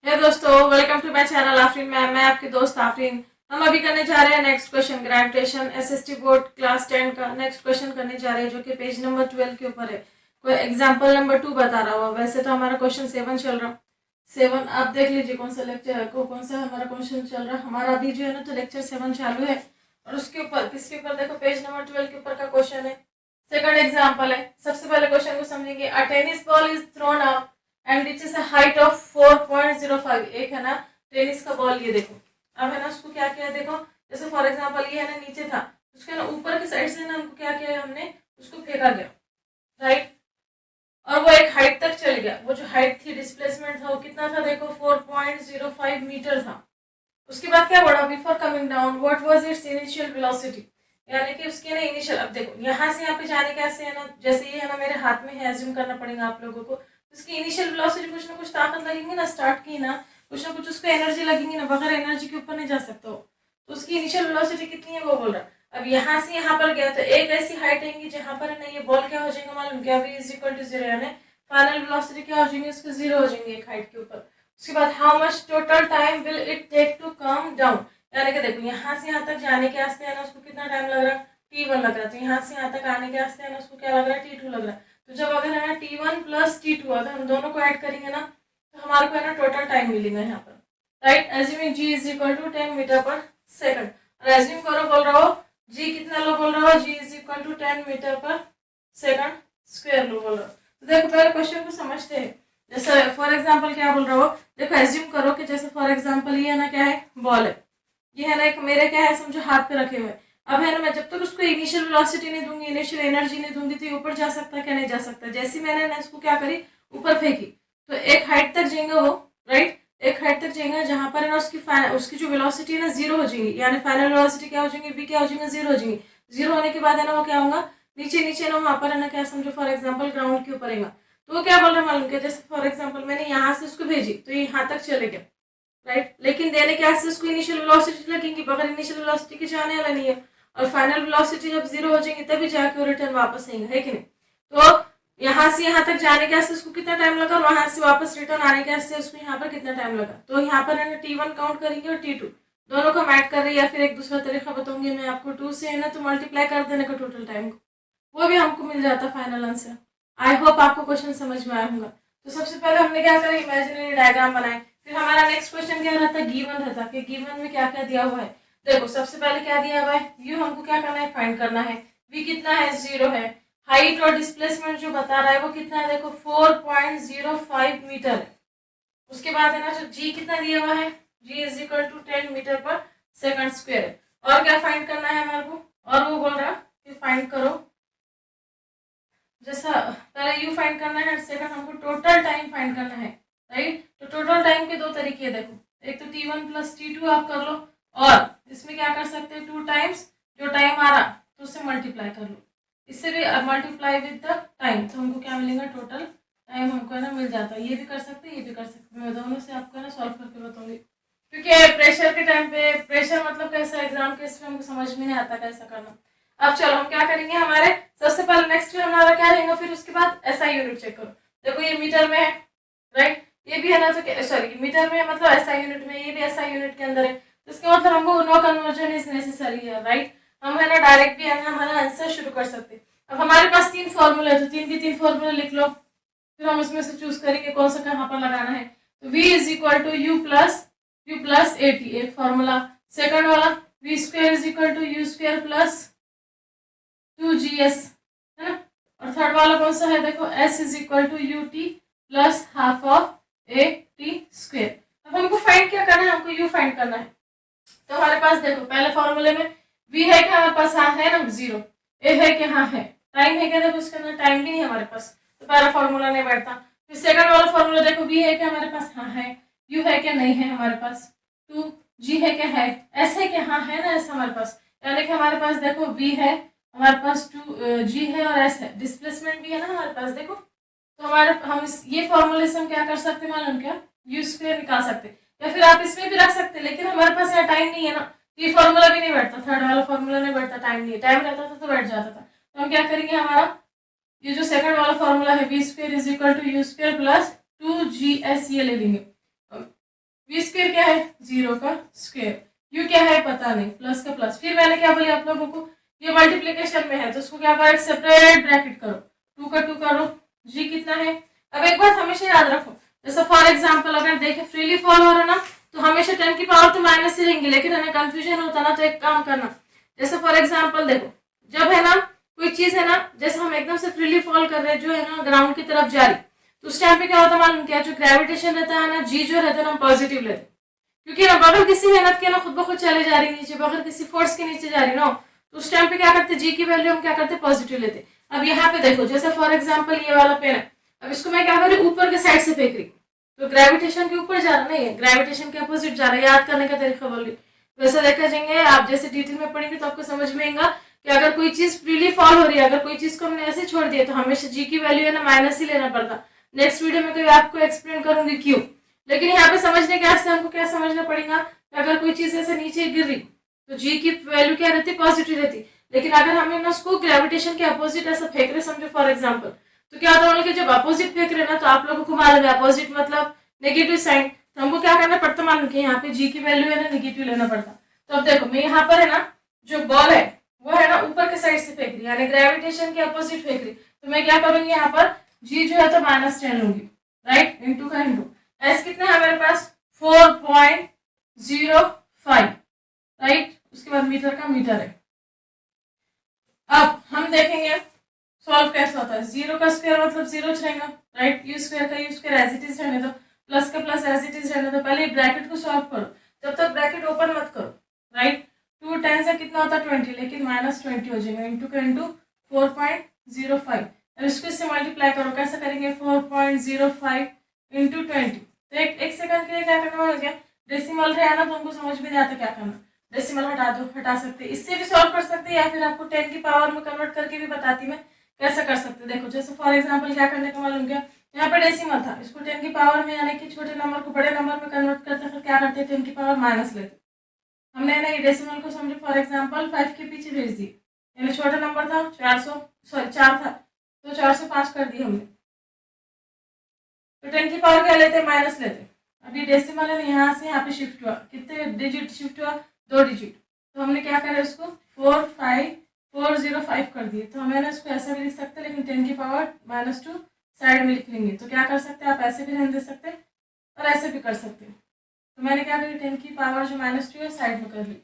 हे दोस्तों, welcome to my channel Afreen ma'am. मैं आपकी दोस्त आफरीन। हम अभी करने जा रहे हैं next question, gravitation SST board class 10 का नेक्स्ट क्वेश्चन करने जा रहे हैं, जो कि पेज नंबर 12 के ऊपर है। कोई एग्जांपल नंबर 2 बता रहा हुआ। वैसे तो हमारा क्वेश्चन 7 चल रहा। 7 आप देख लीजिए कौन सा लेक्चर है, कौन सा हमारा क्वेश्चन चल रहा। हमारा अभी जो है ना, तो लेक्चर 7 चालू है। और उसके ऊपर किसके ऊपर देखो, पेज नंबर 12 के ऊपर का क्वेश्चन है। सेकंड एग्जाम्पल है। सबसे पहले क्वेश्चन को समझेंगे। A tennis ball is thrown up and it is height of 4.05। एक है ना टेनिस का बॉल, ये देखो। अब है ना उसको क्या किया, देखो जैसे फॉर एग्जांपल ये है ना नीचे था, उसके ना ऊपर की साइड से ना हमको क्या किया, हमने उसको फेंका गया, राइट। और वो एक हाइट तक चल गया। वो जो हाइट थी, डिस्प्लेसमेंट था, वो कितना था देखो, 4.05 मीटर था। उसके बाद क्या बढ़ा, before coming down what was it's initial velocity, यानी कि उसके ना इनिशियल। अब देखो यहाँ से यहाँ पे जाने कैसे है ना, जैसे ये है ना मेरे हाथ में है, एज्यूम करना पड़ेगा आप लोगों को। उसकी इनिशियल वेलोसिटी कुछ ना कुछ ताकत लगेंगे ना, स्टार्ट की ना कुछ उसको एनर्जी लगेंगी ना, बगैर एनर्जी के ऊपर नहीं जा सकता हो। तो उसकी इनिशियल वेलोसिटी कितनी है वो बोल रहा। अब यहाँ से यहाँ पर गया तो एक ऐसी हाइट आएंगी जहां पर है ना ये बॉल क्या हो जाएगा मालूम क्या, v इज इक्वल टू 0, यानी फाइनल वेलोसिटी क्या हो जाएंगे, उसके 0 हो जाएंगे एक हाइट के ऊपर। उसके बाद how much total time will it take to come down, यानी कि देखो यहाँ से यहाँ तक जाने के वास्ते है ना उसको कितना टाइम लग रहा, t1 लग रहा। तो यहाँ से यहाँ तक आने के वास्ते है ना उसको क्या लग रहा है, t2 लग रहा है। तो जब अगर है ना t1 प्लस t2 अगर हम दोनों को ऐड करेंगे ना, तो हमारे को है ना टोटल टाइम मिलेगा यहाँ पर, right. Assuming g is equal to 10 metre per second. और एज्यूम करो बोल रहा हो g कितना लो बोल रहा हो, g is equal to 10 metre per second square लो बोल रहा हो। तो देखो पहले क्वेश्चन को समझते हैं। जैसे फॉर एग्जांपल क्या बोल रहा हो, देखो एज्यूम करो कि जैसे फॉर एग्जांपल ये है ना क्या है, बॉल है। ये है ना एक मेरे क्या है, समझो हाथ पे रखे हुए। अब है ना मैं जब तक उसको इनिशियल वेलोसिटी नहीं दूंगी, इनिशियल एनर्जी नहीं दूंगी, तो ये ऊपर जा सकता है क्या, नहीं जा सकता। जैसे मैंने ना इसको क्या करी, ऊपर फेंकी, तो एक हाइट तक जाएगा वो, राइट। एक हाइट तक जाएगा जहां पर है ना उसकी जो वेलोसिटी है ना 0 हो जाएगी, यानी फाइनल वेलोसिटी क्या हो जाएगी, v क्या हो जाएगा, 0 हो जाएगी। 0 होने के बाद है ना वो क्या होगा, नीचे नीचे ना वहां पर है ना क्या, समझो फॉर एग्जाम्पल ग्राउंड के ऊपर है। तो वो क्या बोल रहा है मालूम क्या, जैसे फॉर एग्जाम्पल मैंने यहाँ से उसको भेजी तो ये यहाँ तक चले गया, राइट। लेकिन देने के बाद से उसको इनिशियल वेलोसिटी लगेगी, बगैर इनिशियल वेलोसिटी के जाने वाला नहीं है। और फाइनल वेलोसिटी जब 0 हो जाएगी तभी जाके वो रिटर्न वापस आएंगे, है कि नहीं। तो यहाँ से यहाँ तक जाने के वास्ते उसको कितना टाइम लगा, और वहां से वापस रिटर्न आने के वास्ते उसको यहाँ पर कितना टाइम लगा। तो यहाँ पर है ना t1 काउंट करेंगे और t2 दोनों को मैट कर रहे हैं, या फिर एक दूसरा तरीका बताऊंगी मैं आपको, 2 से है ना तो मल्टीप्लाई कर देने का टोटल टाइम को, वो भी हमको मिल जाता फाइनल आंसर। आई होप आपको क्वेश्चन समझ में आया होगा। तो सबसे पहले हमने क्या करा, इमेजिनरी डायग्राम बनाए। फिर हमारा नेक्स्ट क्वेश्चन क्या रहता है, गिवन रहता कि गिवन में क्या क्या दिया हुआ है। देखो सबसे पहले क्या दिया हुआ है, यू हमको क्या करना है, फाइंड करना है। वी कितना है, 0 है। हाइट और डिस्प्लेसमेंट जो बता रहा है वो कितना है, देखो 4.05 मीटर है। उसके बाद है ना जो जी कितना दिया हुआ है, जी is equal to 10 metre per second square है। और क्या फाइंड करना है हमारे को, और वो बोल रहा कि फाइंड करो, जैसा पहले यू फाइंड करना है, सेकंड हमको टोटल टाइम फाइंड करना है, राइट। तो टोटल टाइम के दो तरीके देखो, एक तो t1 प्लस t2 आप कर लो, और इसमें क्या कर सकते हैं, 2 टाइम्स जो टाइम आ रहा तो उससे मल्टीप्लाई कर लो। इससे भी मल्टीप्लाई विद द टाइम, तो हमको क्या मिलेगा, टोटल टाइम हमको है ना मिल जाता है। ये भी कर सकते हैं, ये भी कर सकते हैं। मैं दोनों से आपको है ना सॉल्व करके बताऊंगी, क्योंकि प्रेशर के टाइम पे, प्रेशर मतलब कैसा एग्जाम के, इसमें हमको समझ में नहीं आता कैसा करना। अब चलो हम क्या करेंगे, हमारे सबसे पहले नेक्स्ट हमारा क्या रहेगा, फिर उसके बाद एसआई यूनिट चेक करो। देखो ये मीटर में है, राइट। ये भी है ना, तो सॉरी मीटर में मतलब एसआई यूनिट में, ये भी एसआई यूनिट के अंदर है। तो इसका मतलब हमको नो कन्वर्जन इज नेसेसरी है, राइट। हम है ना डायरेक्ट भी है ना हमारा आंसर शुरू कर सकते हैं। अब हमारे पास 3 फॉर्मूले है, तो 3 के 3 फॉर्मूले लिख लो। फिर हम उसमें से चूज करेंगे कौन सा कहाँ पर लगाना है। तो v is equal to you plus A T, एक फॉर्मूला। सेकंड वाला v square is equal to you square plus 2gs, है ना। और थर्ड वाला कौन सा है, देखो s is equal to U T plus half of A T square. अब हमको फाइंड क्या करना है, हमको u फाइंड करना है। तो हमारे पास देखो पहले फॉर्मूले में v है क्या हमारे पास, हाँ है ना 0। a है क्या, हाँ है। टाइम है क्या, देखो उसके अंदर टाइम भी नहीं है हमारे पास, तो पहला फॉर्मूला नहीं बैठता। फिर सेकंड वाला फॉर्मूला देखो, v है क्या हमारे पास, हाँ है। u है क्या, नहीं है हमारे पास। 2 g है क्या, है। s है क्या, हाँ है ना s हमारे पास। यानी कि हमारे पास देखो v है, हमारे पास 2 g है और s है, डिस्प्लेसमेंट भी है ना हमारे पास देखो। तो हमारे हम ये फॉर्मूले से हम क्या कर सकते हैं मालूम क्या, यू स्क्वायर निकाल सकते हैं, या फिर आप इसमें भी रख सकते हैं। लेकिन हमारे पास यहाँ टाइम नहीं है ना, ये फॉर्मूला भी नहीं बैठता, थर्ड वाला फॉर्मूला नहीं बैठता, टाइम नहीं है। टाइम रहता था तो बैठ जाता था। तो हम क्या करेंगे, हमारा ये जो सेकंड वाला फॉर्मूला है, v square is equal to you square plus 2gs, ये ले लेंगे। वी स्क्वायर क्या है, 0 का स्क्वायर, यू क्या है पता नहीं, प्लस का प्लस। फिर मैंने क्या बोली आप लोगों को, ये मल्टीप्लीकेशन में है तो उसको क्या करो, सेपरेट ब्रैकेट करो, 2 का 2 करो, जी कितना है। अब एक बात हमेशा याद रखो, जैसे फॉर एग्जाम्पल अगर देखे फ्रीली फॉल हो रहा ना तो हमेशा 10 की पावर तो माइनस ही रहेंगी, लेकिन हमें कंफ्यूजन होता ना तो एक काम करना, जैसे फॉर एग्जाम्पल देखो जब है ना कोई चीज है ना, जैसे हम एकदम से फ्रीली फॉल कर रहे हैं जो है ना ग्राउंड की तरफ जा रही, तो उस टाइम पे क्या होता है मालूम क्या, जो ग्रेविटेशन रहता है ना, जी जो रहता है ना पॉजिटिव लेते, क्योंकि ना बगैर किसी मेहनत के ना खुद ब खुद चले जा रही नीचे, बगैर किसी फोर्स के नीचे जा रही ना, तो उस टाइम पे क्या करते, जी की वैल्यू हम क्या करते, पॉजिटिव लेते। अब यहाँ पे देखो जैसे फॉर एग्जाम्पल ये वाला पेन है, अब इसको मैं क्या कर रही हूँ ऊपर के साइड से फेंक रही, तो ग्रेविटेशन के ऊपर जा रहा नहीं है, ग्रेविटेशन के अपोजिट जा रहा है, याद करने का तरीका बोल रही। वैसे देखा जाएंगे आप जैसे डिटेल में पढ़ेंगे तो आपको समझ में आएगा कि अगर कोई चीज फ्रीली फॉल हो रही है, अगर कोई चीज को हमने ऐसे छोड़ दिया तो हमेशा जी की वैल्यू है ना माइनस ही लेना पड़ता। नेक्स्ट वीडियो में कभी आपको एक्सप्लेन करूंगी क्यों, लेकिन यहाँ पे समझने के वास्ते हमको क्या समझना पड़ेगा कि अगर कोई चीज ऐसे नीचे गिर रही तो जी की वैल्यू क्या रहती, पॉजिटिव रहती, लेकिन अगर हमें ना उसको ग्रेविटेशन के अपोजिट ऐसा फेंक रहे समझो फॉर एग्जाम्पल, तो क्या होता है कि जब अपोजिट फेंक रहे ना तो आप लोगों को मालूम है अपोजिट मतलब नेगेटिव साइन, तो हमको क्या करना पड़ता मालूम कि यहाँ पे जी की वैल्यू है ना नेगेटिव लेना पड़ता। तो अब देखो मैं यहाँ पर है ना जो बॉल है वो है ना ऊपर के साइड से फेंक रही, यानी ग्रेविटेशन के अपोजिट फेंक रही, तो मैं क्या करूंगी यहाँ पर जी जो है तो -10 लूंगी, राइट, इंटू का इंटू, एस कितना है मेरे पास 4.05, राइट, उसके बाद मीटर का मीटर है। अब हम देखेंगे सॉल्व कैसे होता है, 0 का स्क्वायर मतलब 0 रहेगा, राइट, यू स्क्वायर का u square as it is रहने दो, प्लस का प्लस एज इट इज रहने दो, पहले ब्रैकेट को सॉल्व करो, जब तक ब्रैकेट ओपन मत करो, राइट, 2 10 से कितना होता है 20, लेकिन -20 हो जाएगा, इंटू का इंटू 4.05, अब इसको इससे मल्टीप्लाई करो, कैसे करेंगे 4.05 इंटू 20, तो एक सेकंड के लिए क्या करना हो गया, डेसिमल रहे ना तो हमको समझ में नहीं आता क्या करना, डेसिमल हटा दो, हटा सकते हैं, इससे भी सॉल्व कर सकते हैं या फिर आपको 10 की पावर में कन्वर्ट करके भी बताती मैं कैसे कर सकते हैं। देखो जैसे फॉर एग्जांपल क्या करने का मालूम क्या, यहाँ पे डेसिमल था, इसको 10 की पावर में यानी कि छोटे नंबर को बड़े नंबर में कन्वर्ट करते फिर क्या करते 10 की पावर माइनस लेते, हमने ना ये डेसिमल को समझो फॉर एग्जांपल 5 के पीछे भेज दी, यानी छोटा नंबर था 400 सॉरी 4 था तो 405 कर दी हमने, तो 10 की पावर क्या लेते माइनस लेते। अभी डेसिमल है यहाँ से यहाँ पे शिफ्ट हुआ, कितने डिजिट शिफ्ट हुआ 2 डिजिट, तो हमने क्या करा इसको 405 कर दिए, तो हमें ना इसको ऐसा भी लिख सकते हैं, लेकिन 10 की पावर -2 साइड में लिख लेंगे, तो क्या कर सकते हैं आप ऐसे भी रहने दे सकते हैं और ऐसे भी कर सकते हैं, तो मैंने क्या करी 10 की पावर जो -2 है साइड में कर ली।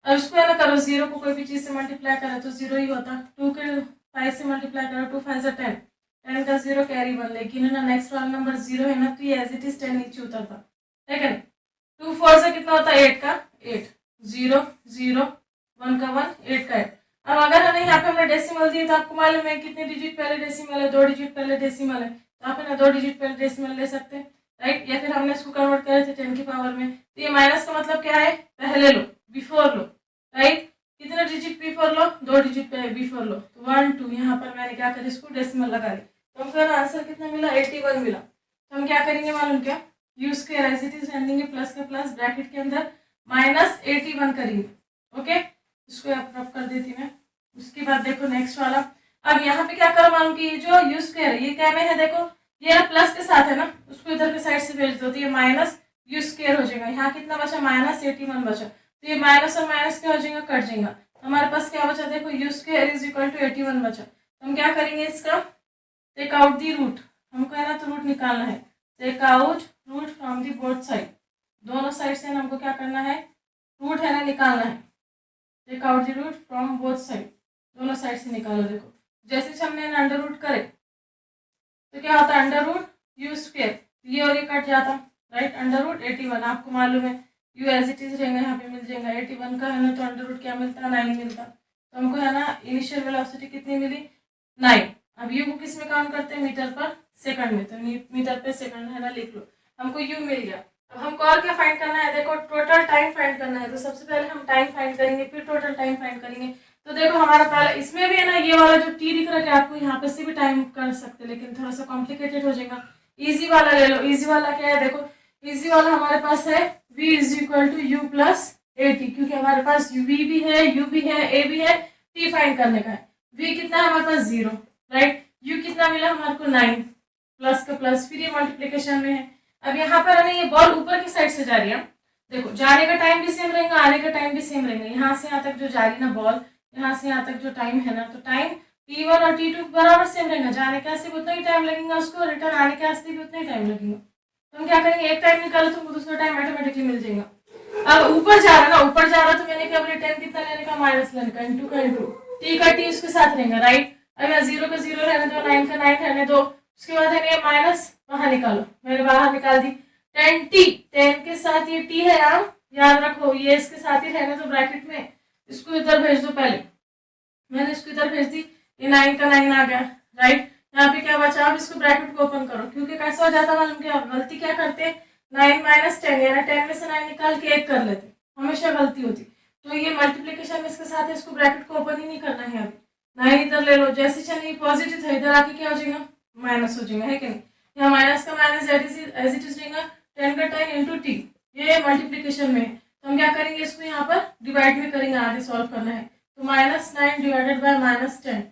अब इसको है ना करो 0 को कोई भी चीज़ से मल्टीप्लाई करा तो 0 ही होता, 2 के 5 से मल्टीप्लाई करो 2 5 10, 10 का 0 कैरी 1, लेकिन है ना नेक्स्ट वाला नंबर 0 है ना तो ये एज इट इज 10 नीचे उतरता, ठीक है, 2 4 से कितना होता है 8 का 8, 0 0 1 का 1 8 का 8। अब अगर है ना यहाँ पे हमने डेसिमल दिए तो आपको मालूम है कितने डिजिट पहले डेसिमल है, 2 डिजिट पहले डेसिमल है, तो आप है ना 2 डिजिट पहले डेसिमल ले सकते हैं, राइट, या फिर हमने इसको कन्वर्ट करे थे 10 की पावर में, तो ये माइनस का मतलब क्या है पहले लो बिफोर लो, राइट, कितने डिजिट बिफोर लो 2 डिजिट पहले बिफोर लो, तो 1 2 यहाँ पर मैंने क्या करा इसको डेसिमल लगा ली, तो हमको आंसर कितना मिला 81 मिला। तो हम क्या करेंगे मालूम क्या, u square as it is लेंगे प्लस का प्लस ब्रैकेट के अंदर -81 करेंगे, ओके, इसको रब कर देती मैं। उसके बाद देखो नेक्स्ट वाला, अब यहाँ पे क्या करो मालूम कि ये जो यू स्क्वायर है ये क्या में है, देखो ये प्लस के साथ है ना, उसको इधर के साइड से भेज दो तो ये माइनस यू स्क्वायर हो जाएगा, यहाँ कितना बचा -81 बचा, तो ये माइनस और माइनस क्या हो जाएगा कट जाएगा, हमारे पास क्या बचा देखो u square is equal to 81 बचा, तो हम क्या करेंगे इसका टेक आउट दी रूट, हमको है ना तो रूट निकालना है, take out root from the both side, दोनों साइड से हमको क्या करना है रूट है ना निकालना है, take out the root from both side, दोनों साइड से निकालो। देखो जैसे हमने अंडर रूट करे तो क्या होता है अंडर रूट यू स्क्वायर, ये और ये कट जाता, राइट, अंडर रूट 81 आपको मालूम है यू एज इट इज रहेगा यहाँ पे मिल जाएगा 81 का है ना, तो अंडर रूट क्या मिलता है 9 मिलता, तो हमको है ना इनिशियल वेलोसिटी कितनी मिली 9। अब यू को किस में काउंट करते हैं मीटर पर सेकंड में, तो मीटर पे सेकंड है ना लिख लो, हमको यू मिल गया। अब हमको और क्या फाइंड करना है, देखो टोटल टाइम फाइंड करना है, तो सबसे पहले हम टाइम फाइंड करेंगे फिर टोटल टाइम फाइंड करेंगे, तो देखो हमारा पहला इसमें भी है ना ये वाला जो टी दिख रहा है आपको यहाँ पे से भी टाइम कर सकते हैं, लेकिन थोड़ा सा कॉम्प्लिकेटेड हो जाएगा, इजी वाला ले लो। इजी वाला क्या है देखो, इजी वाला हमारे पास है v is equal to you plus A t, क्योंकि हमारे पास v भी है u भी है a भी है, t फाइंड करने का है। v कितना है हमारे पास 0, राइट, u कितना मिला हमारे को 9 प्लस का प्लस, फिर ये मल्टीप्लीकेशन में है। अब यहाँ पर है ना ये बॉल ऊपर की साइड से जा रही है, देखो जाने का टाइम भी सेम रहेगा, आने का टाइम भी सेम रहेगा। यहाँ से यहाँ तक जो जा रही ना बॉल, यहाँ से यहाँ तक जो टाइम है ना, तो टाइम T1 और T2 बराबर सेम रहेगा। जाने के वास्ते भी उतना ही टाइम लगेगा उसको, रिटर्न आने के वास्ते भी उतना ही टाइम लगेगा। तो हम क्या करेंगे, एक टाइम निकालो तुमको दूसरा टाइम ऑटोमेटिकली मिल जाएगा। अब ऊपर जा रहा ना, ऊपर जा रहा तो मैंने क्या बोला, 10 कितना लेने का, माइनस लेने का, इंटू का इंटू, टी का टी उसके साथ रहेगा, राइट। अब यहाँ 0 का 0 रहने दो, 9 का 9 रहने दो, उसके बाद है ना माइनस बाहर निकालो, मैंने बाहर निकाल दी। 10t, 10 के साथ ये t है यहाँ, याद रखो ये इसके साथ ही रहने दो ब्रैकेट में, इसको इधर भेज दो। पहले मैंने इसको इधर भेज दी, ये 9 का 9 आ गया, राइट। यहाँ पे क्या बचा, अब इसको ब्रैकेट को ओपन करो, क्योंकि कैसा हो जाता मालूम क्या, गलती क्या करते, 9 माइनस 10 यानी 10 में से 9 निकाल के 1 कर लेते, हमेशा गलती होती। तो ये मल्टीप्लीकेशन में इसके साथ है, इसको ब्रैकेट को ओपन ही नहीं करना है। अभी 9 इधर ले लो, जैसे चलिए पॉजिटिव था, इधर आके क्या हो जाएगा, माइनस हो जाएगा, है कि नहीं। यहाँ माइनस का माइनस एज इट इज रहेगा, 10 का 10 इंटू टी, ये मल्टीप्लीकेशन में। तो हम क्या करेंगे, इसको यहाँ पर डिवाइड में करेंगे, आगे सॉल्व करना है। तो -9 divided by -10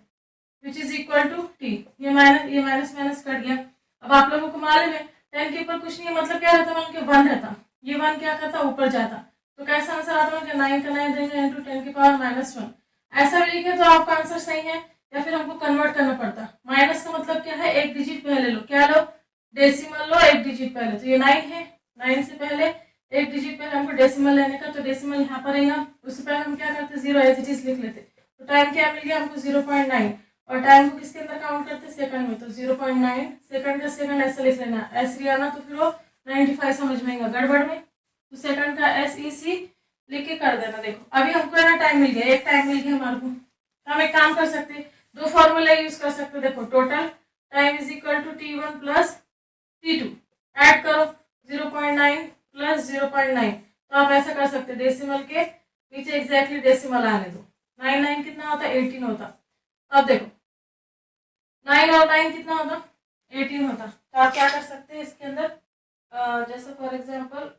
which is equal to t. ये माइनस माइनस कट गया। अब आप लोगों को मालूम है 10 के ऊपर कुछ नहीं है, मतलब क्या रहता है, 1 रहता, ये 1 क्या करता, ऊपर जाता। तो कैसा आंसर आता है, 9 का 9 देंगे इंटू 10 की पावर -1। ऐसा भी लिखे तो आपका आंसर सही है, या फिर हमको कन्वर्ट करना पड़ता। माइनस का मतलब क्या है, एक डिजिट पहले लो, क्या लो, डेसिमल लो, एक डिजिट पहले। तो ये 9 है, 9 से पहले एक डिजिट पहले हमको डेसिमल लेने का, तो डेसिमल यहाँ पर रहेगा। उससे पहले हम क्या करते, 0 एज इट इज लिख लेते। तो टाइम क्या मिल गया हमको, 0.9, और टाइम को किसके अंदर काउंट करते, सेकंड में। तो 0.9 सेकंड का सेकंड ऐसा लिख लेना, एस आना तो फिर वो 95 समझ में आएगा, गड़बड़ में तो सेकंड का SEC लिख के कर देना। देखो अभी हमको है ना टाइम मिल गया, एक टाइम मिल गया हमारे को। हम एक काम कर सकते, दो फॉर्मूला यूज कर सकते। देखो total time is equal to T1 प्लस T2, ऐड करो 0.9 प्लस 0.9। तो आप ऐसा कर सकते, डेसिमल के नीचे एग्जैक्टली डेसिमल आने दो। 9 कितना होता, 18 होता। अब देखो 9 और 9 कितना होता, 18 होता। तो आप क्या कर सकते हैं इसके अंदर, जैसे फॉर एग्जाम्पल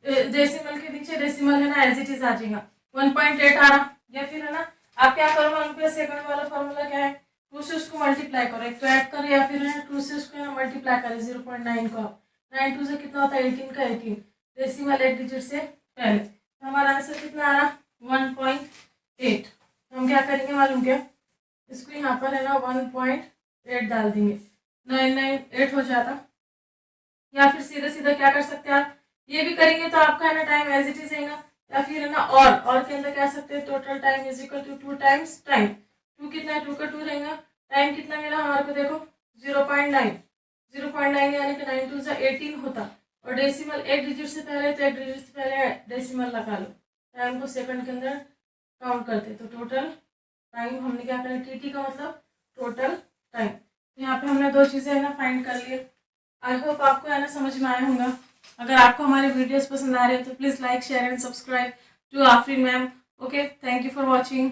डेसिमल के नीचे डेसिमल है ना, एज इट इज आ जाएगा, 1.8 आ रहा। या फिर है ना आप क्या करो, 1 प्लस सेकंड वाला फॉर्मूला क्या है, 2 से उसको मल्टीप्लाई करो, एक तो ऐड करो या फिर 2 से उसको मल्टीप्लाई करें 0.9 को। 9 2 से कितना होता है, 18 का 18, डेसिमल एक डिजिट से पहले। तो हमारा आंसर कितना आ रहा, 1.8। तो हम क्या करेंगे मालूम क्या, इसको यहाँ पर है ना 1.8 डाल देंगे, 998 हो जाता। या फिर सीधा सीधा क्या कर सकते हैं आप, ये भी करेंगे तो आपका है ना टाइम एज इट इज रहेगा। या फिर है ना और के अंदर कह सकते हैं total time is equal to 2 times time. 2 कितना है, 2 का 2 रहेगा। टाइम कितना मिला हमारे को, देखो 0.9, 0.9 यानी कि 9 2 18 होता। और डेसिमल एक डिजिट से पहले, तो एक डिजिट से पहले डेसिमल लगा लो, टाइम को सेकंड के अंदर काउंट करते। तो टोटल टाइम हमने क्या करा, TT का मतलब टोटल टाइम। यहाँ पे हमने दो चीज़ें है ना फाइंड कर लिए। आई होप आपको है ना समझ में आया होगा। अगर आपको हमारे वीडियोस पसंद आ रहे हैं तो please like share and subscribe to Afreen ma'am. Okay, thank you for watching.